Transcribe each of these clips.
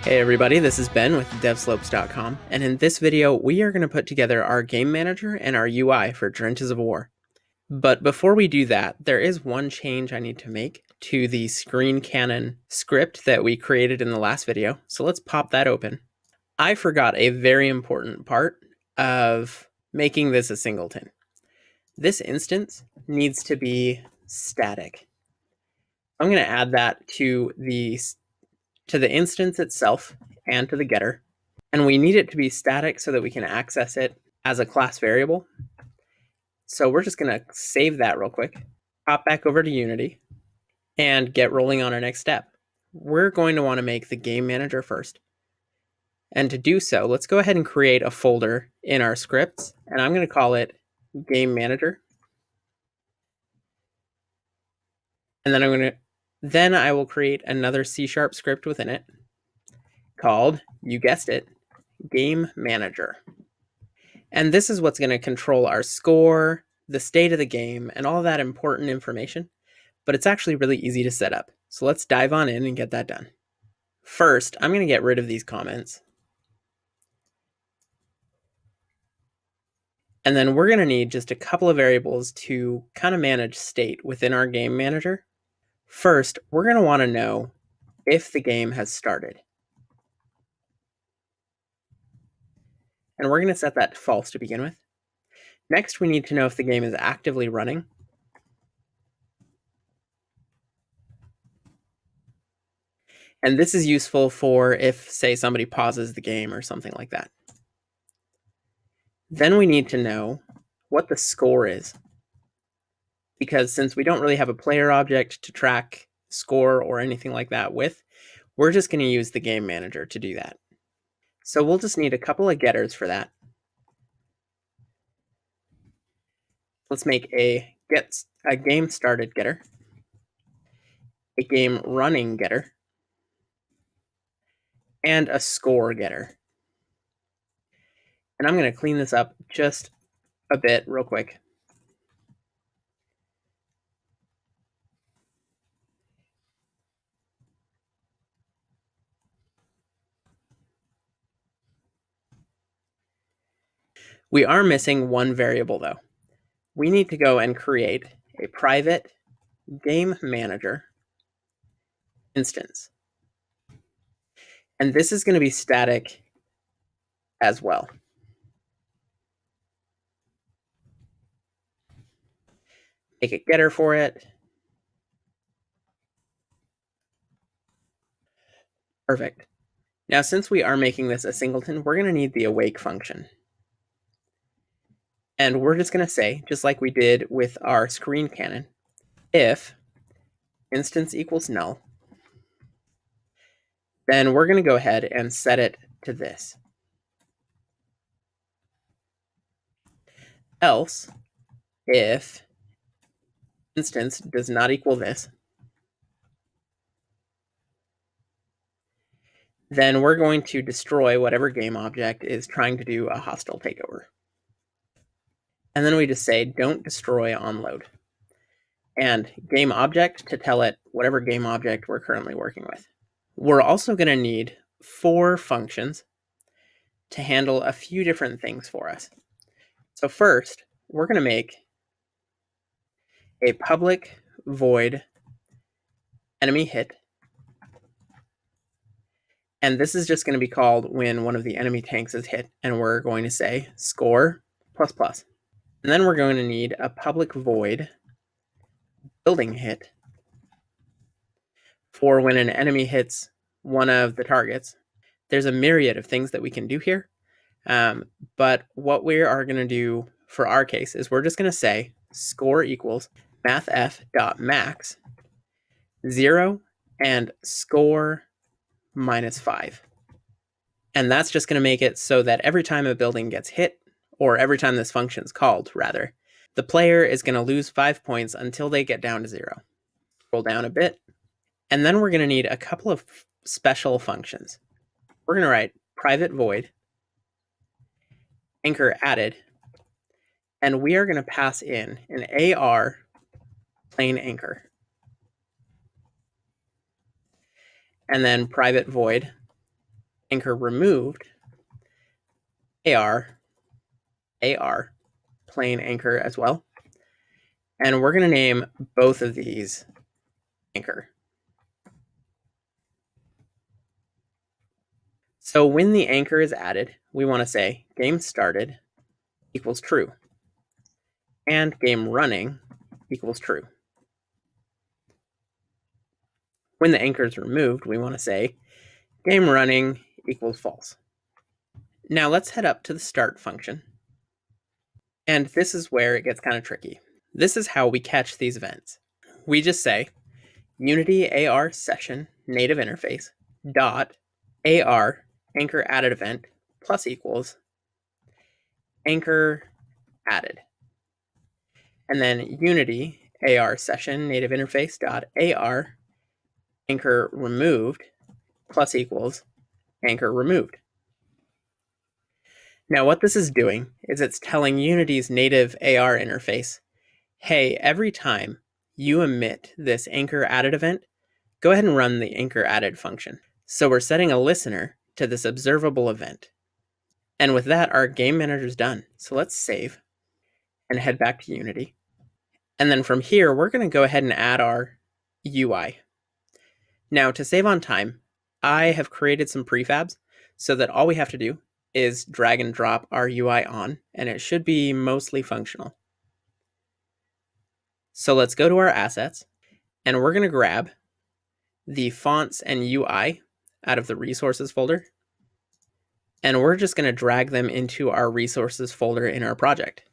Hey everybody, this is Ben with Devslopes.com, and in this video we are going to put together our game manager and our UI for Drenches of War. But before we do that, there is one change I need to make to the screen cannon script that we created in the last video, so let's pop that open. I forgot a very important part of making this a singleton. This instance needs to be static. I'm going to add that to the instance itself and to the getter. And we need it to be static so that we can access it as a class variable. So we're just going to save that real quick, hop back over to Unity, and get rolling on our next step. We're going to want to make the game manager first. And to do so, let's go ahead and create a folder in our scripts, and I'm going to call it game manager. And then I will create another C# script within it called, you guessed it, game manager. And this is what's going to control our score, the state of the game, and all that important information. But it's actually really easy to set up. So let's dive on in and get that done. First, I'm going to get rid of these comments. And then we're going to need just a couple of variables to kind of manage state within our game manager. First, we're going to want to know if the game has started. And we're going to set that to false to begin with. Next, we need to know if the game is actively running. And this is useful for if, say, somebody pauses the game or something like that. Then we need to know what the score is. Because since we don't really have a player object to track score or anything like that with, we're just going to use the game manager to do that. So we'll just need a couple of getters for that. Let's make a game started getter, a game running getter, and a score getter. And I'm going to clean this up just a bit real quick. We are missing one variable though. We need to go and create a private game manager instance. And this is going to be static as well. Make a getter for it. Perfect. Now, since we are making this a singleton, we're going to need the awake function. And we're just going to say, just like we did with our screen cannon, if instance equals null, then we're going to go ahead and set it to this. Else, if instance does not equal this, then we're going to destroy whatever game object is trying to do a hostile takeover. And then we just say, don't destroy on load. And game object to tell it whatever game object we're currently working with. We're also going to need 4 functions to handle a few different things for us. So first, we're going to make a public void enemy hit. And this is just going to be called when one of the enemy tanks is hit. And we're going to say score ++. And then we're going to need a public void building hit for when an enemy hits one of the targets. There's a myriad of things that we can do here. But what we are going to do for our case is we're just going to say score equals mathf.max 0 and score -5. And that's just going to make it so that every time a building gets hit, or every time this function is called, rather, the player is going to lose 5 points until they get down to 0. Scroll down a bit. And then we're going to need a couple of special functions. We're going to write private void anchor added, and we are going to pass in an AR plain anchor. And then private void anchor removed, AR, plain anchor as well. And we're going to name both of these anchor. So when the anchor is added, we want to say game started equals true, and game running equals true. When the anchor is removed, we want to say game running equals false. Now let's head up to the start function. And this is where it gets kind of tricky. This is how we catch these events. We just say Unity AR session native interface dot AR anchor added event plus equals anchor added. And then Unity AR session native interface dot AR anchor removed plus equals anchor removed. Now what this is doing is it's telling Unity's native AR interface, hey, every time you emit this anchor added event, go ahead and run the anchor added function. So we're setting a listener to this observable event. And with that, our game manager is done. So let's save and head back to Unity. And then from here, we're going to go ahead and add our UI. Now to save on time, I have created some prefabs so that all we have to do is drag and drop our UI on, and it should be mostly functional. So let's go to our assets, and we're going to grab the fonts and UI out of the resources folder, and we're just going to drag them into our resources folder in our project.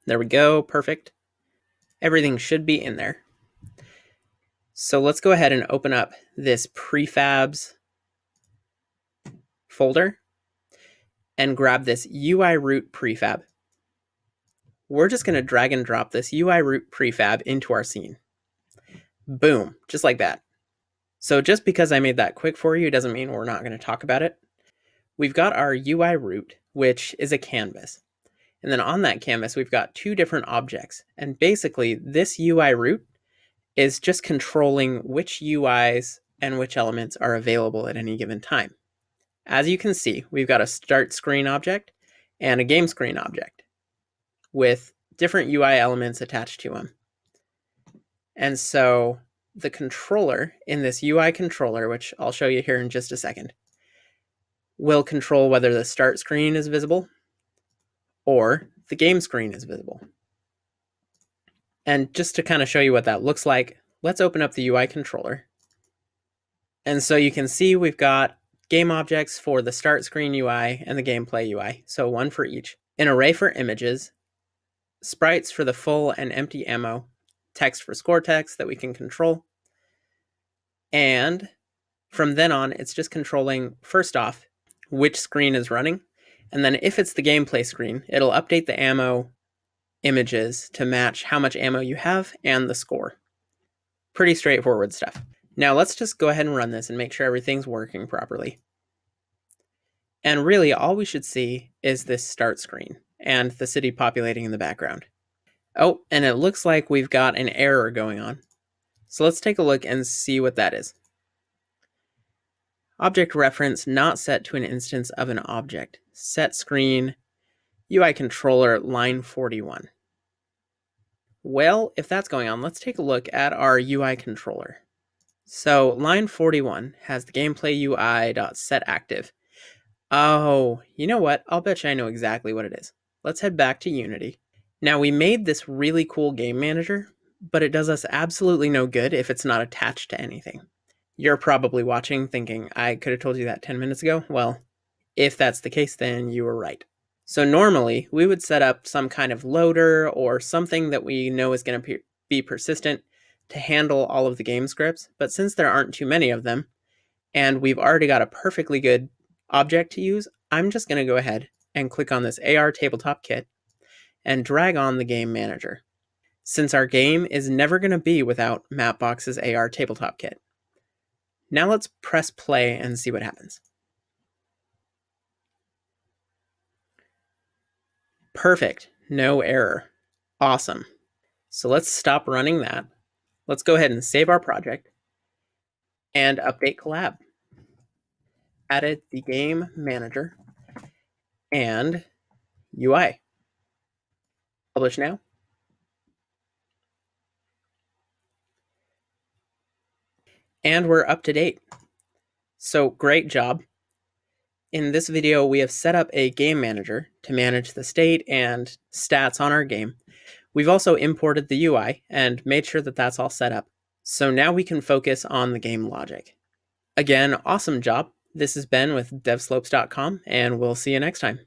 There we go, perfect. Everything should be in there. So let's go ahead and open up this prefabs folder and grab this UI root prefab. We're just going to drag and drop this UI root prefab into our scene. Boom, just like that. So just because I made that quick for you doesn't mean we're not going to talk about it. We've got our UI root, which is a canvas. And then on that canvas, we've got two different objects. And basically, this UI root is just controlling which UIs and which elements are available at any given time. As you can see, we've got a start screen object and a game screen object with different UI elements attached to them. And so the controller in this UI controller, which I'll show you here in just a second, will control whether the start screen is visible or the game screen is visible. And just to kind of show you what that looks like, let's open up the UI controller. And so you can see we've got game objects for the start screen UI and the gameplay UI, so one for each. An array for images, sprites for the full and empty ammo, text for score text that we can control. And from then on, it's just controlling, first off, which screen is running. And then if it's the gameplay screen, it'll update the ammo images to match how much ammo you have and the score. Pretty straightforward stuff. Now let's just go ahead and run this and make sure everything's working properly. And really all we should see is this start screen and the city populating in the background. Oh, and it looks like we've got an error going on. So let's take a look and see what that is. Object reference not set to an instance of an object. Set screen, UI controller, line 41. Well, if that's going on, let's take a look at our UI controller. So line 41 has the gameplay UI.setActive. Oh, you know what? I'll bet you I know exactly what it is. Let's head back to Unity. Now we made this really cool game manager, but it does us absolutely no good if it's not attached to anything. You're probably watching thinking, I could have told you that 10 minutes ago. Well, if that's the case, then you were right. So normally we would set up some kind of loader or something that we know is going to be persistent to handle all of the game scripts. But since there aren't too many of them, and we've already got a perfectly good object to use, I'm just going to go ahead and click on this AR tabletop kit and drag on the game manager, since our game is never going to be without Mapbox's AR tabletop kit. Now let's press play and see what happens. Perfect, no error. Awesome. So let's stop running that. Let's go ahead and save our project. and update collab. Added the game manager and UI. Publish now. And we're up to date. So great job. In this video, we have set up a game manager to manage the state and stats on our game. We've also imported the UI and made sure that that's all set up. So now we can focus on the game logic. Again, awesome job. This is Ben with Devslopes.com, and we'll see you next time.